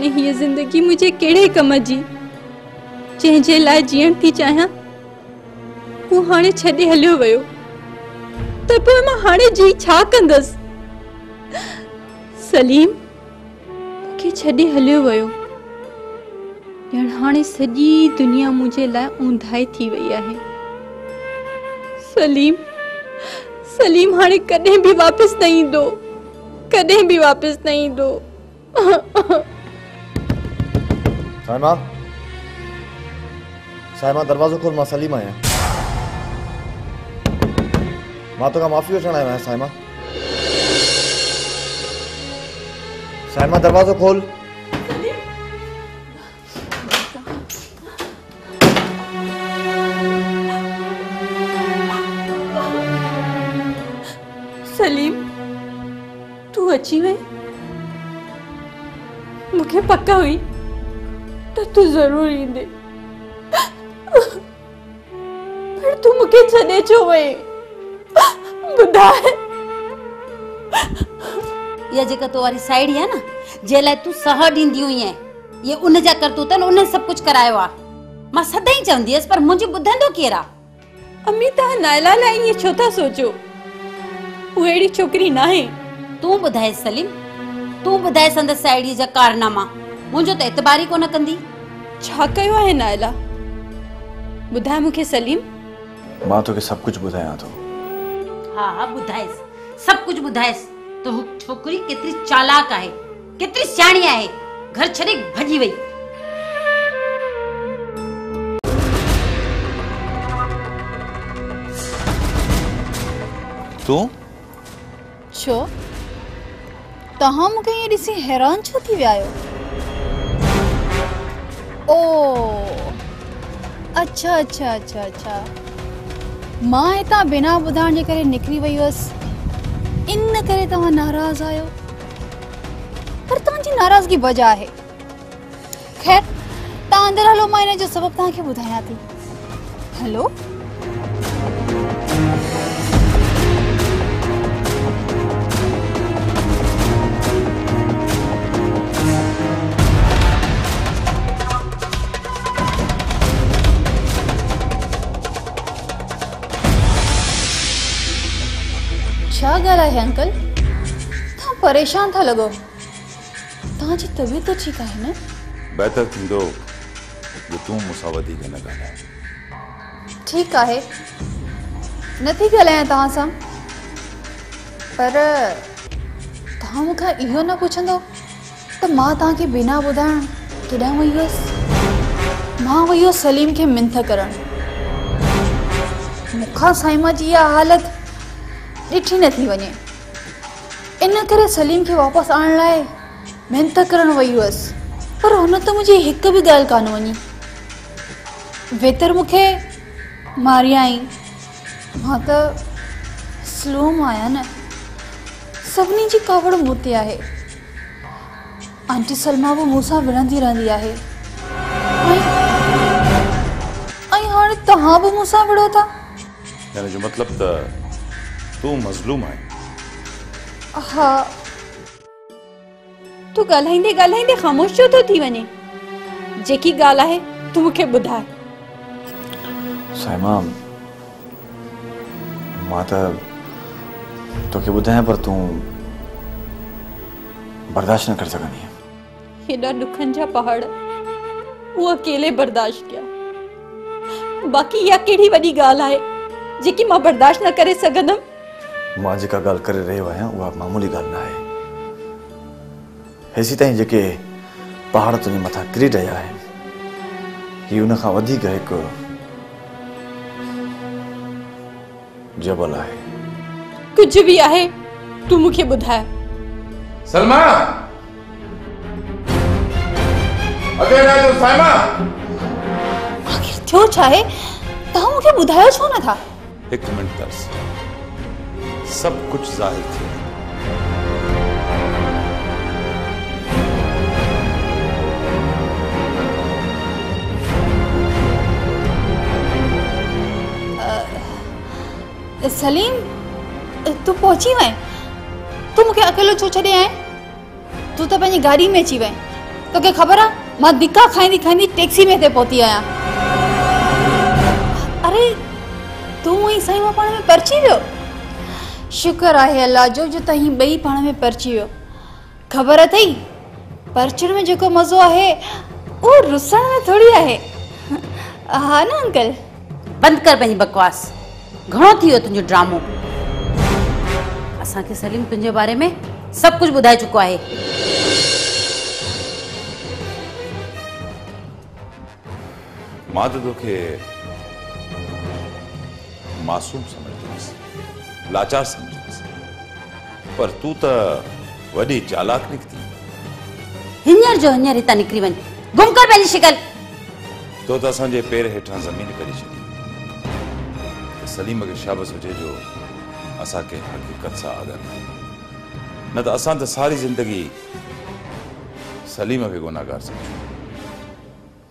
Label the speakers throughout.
Speaker 1: हाणे ये जिंदगी मुझे केड़े कम जी जे लाए जीण थी चाहा वो हाणे छडे हलियो वयो त पोइ मां हाणे जी छा कंदस। सलीम के छडे हलियो वयो ॼण हाणे सॼी दुनिया मुझे लाए ऊंधाई थी वई आहे। सलीम सलीम हाणे कदे भी वापस नहीं दो, कदे भी वापस नहीं दो।
Speaker 2: साइमा साइमा दरवाजो खोल, मां सलीम आया। मां तो का माफी वठण आयो आहियां। साइमा साइमा दरवाजो खोल।
Speaker 1: सलीम तू अची वे, मुझे पक्का हुई तो तू जरूर ईंदे, पर तू मुझे छॾे छो वई ॿुधाए।
Speaker 3: ये जेका तो वारी साइड है ना जे लाए तू सह ॾींदी हुई है, ये उन जा करतूतन उन सब कुछ करायो आ। मां सदाई चवंदी हुयसि पर मुंहिंजी ॿुधंदो केरा।
Speaker 1: अम्मी तव्हां नायला लाइ ईअं छो था सोचो, वो अहिड़ी छोकरी ना है।
Speaker 3: तू बुधाए सलीम, तू बुधाए संदसि साइडी जा कारनामा, मुंहिंजो त एतबार ही कोन कंदी।
Speaker 1: छा कयो आहे नायला, बुधाए मूंखे सलीम।
Speaker 2: मां तोखे सब कुछ बुधायां थो।
Speaker 3: हाँ हाँ बुधाएस, सब कुछ बुधाएस। तो छोकरी केतरी चालाक आहे, केतरी सियाणी आहे, घर छॾे भॼी वई।
Speaker 2: तू
Speaker 4: छो तहां मूंखे ये ॾिसी हैरान छो थी विया आहियो? ओ अच्छा अच्छा अच्छा अच्छा, मां हितां बिना ॿुधाइण जे करे निकिरी वई हुअसि, इन करे तव्हां नाराज़ आहियो। पर तव्हांजी नाराज़गी वजह आहे। खैर तव्हां अंदरि हलो, मां इन जो सबबु तव्हांखे ॿुधायां थी। हलो छा ॻाल्हि आहे अंकल, तव्हां परेशान था लॻो? तव्हांजी तबीयत त ठीकु आहे न?
Speaker 5: बहितर थींदो जो तूं मूंसां वधीक न ॻाल्हाए।
Speaker 4: ठीकु आहे, नथी ॻाल्हायां तव्हां सां, पर तव्हां मूंखां इहो न पुछंदो त मां तव्हांखे बिना ॿुधाइण केॾां वई हुअसि? मां वई हुअसि सलीम खे मिंथ करणु। मूंखां साइमा जी इहा हालत ॾिठी न थी वञे, इन करे सलीम खे वापसि आणण लाइ मिंथ करणु वई हुअसि, पर हुन त मुंहिंजी हिकु बि ॻाल्हि कान वञी। वेतर मूंखे मारियाई, मां त स्लोम आहियां न, सभिनी जी कावड़ मूं ते आहे। आंटी सलमा बि मूंसां विढ़ंदी रहंदी आहे, ऐं हाणे तव्हां बि मूंसां विढ़ो था।
Speaker 5: यानी जो मतलब त तू मज़लूम आहे।
Speaker 1: हा, तू ॻाल्हाईंदे ॻाल्हाईंदे ख़ामोश छो थो थी वञे? जेकी ॻाल्हि आहे तू मूंखे ॿुधाए।
Speaker 2: साइमा मां त तोखे ॿुधायां पर तूं बर्दाश्त न करे सघंदी।
Speaker 1: हेॾा ॾुखनि जा पहाड़ वो अकेले बर्दाश्त कया, बाक़ी इहा कहिड़ी वॾी ॻाल्हि आहे जेकी मां बर्दाश्त न करे सघंदमि?
Speaker 2: मां जेका ॻाल्हि करे रहियो आहियां उहा मामूली ॻाल्हि न आहे। हेसी ताईं जेके पहाड़ तुंहिंजे मथां किरी रहिया आहिनि, हीउ उन खां वधीक हिकु जबल आहे।
Speaker 1: कुछ भी आहे, तू मूंखे ॿुधाए।
Speaker 5: सलमा अगे ना तो साइमा,
Speaker 4: आखिर थियो छा आहे? तव्हां मूंखे ॿुधायो छो नथा?
Speaker 5: एक मिनट तरस, सब कुछ जाहिर थी।
Speaker 4: सलीम तू पहुची वए? तू मूंखे अकेलो छो छॾे आए? तू त पंहिंजी गाड़ी में अची वए। तोखे ख़बर आहे मां धिका खाईंदी खाईंदी टैक्सी में हिते पहुती आहियां। अरे तूं ऐं साईं पाण में परची वियो। शुक्र आहे अल्लाह जो जो तव्हीं ॿई पाण में परची वियो। ख़बर अथई परचण में जेको मज़ो आहे उहो रुसण में थोड़ी आहे। हा न अंकल?
Speaker 3: बंद कर पंहिंजी बकवास। घणो थी वियो तुंहिंजो ड्रामो। असांखे सलीम तुंहिंजे बारे में सभु कुझु ॿुधाए चुको आहे।
Speaker 5: मां तो तोखे मासूम समझदो हुअसि, लाचार समझदो हुअसि, पर तू त वॾी चालाक निकिती।
Speaker 3: हींअर जो हींअर हितां निकिरी वञ। गुम कर पंहिंजी शिकल।
Speaker 5: तो त असांजे पेर हेठां ज़मीन करे छॾी। सलीम खे शाबस हुजे जो असांखे हक़ीक़त सां आगाह कयो, न त असां त सारी ज़िंदगी सलीम खे गुनाहगार समझूं।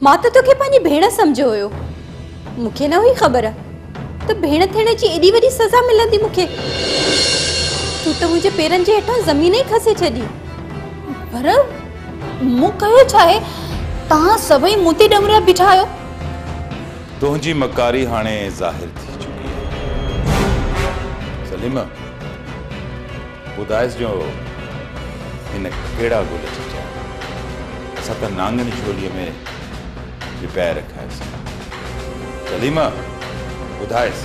Speaker 1: मां त तोखे पंहिंजी भेण सम्झो हुयो। मूंखे न हुई ख़बर त भेण थियण जी एॾी वॾी सज़ा मिलंदी मूंखे। तूं त मुंहिंजे पेरनि जे हेठां ज़मीन ई खसे छॾी।
Speaker 4: पर मूं कयो छा आहे? तव्हां सभई मूं ते ॾमरिया बीठा आहियो।
Speaker 5: तुंहिंजी मकारी हाणे ज़ाहिर थी चुकी आहे। सलीम ॿुधाइस जो हिन कहिड़ा गुल चचा असां त नांगनि छोलीअ में लिपाए रखियासीं। सलीम ॿुधाइस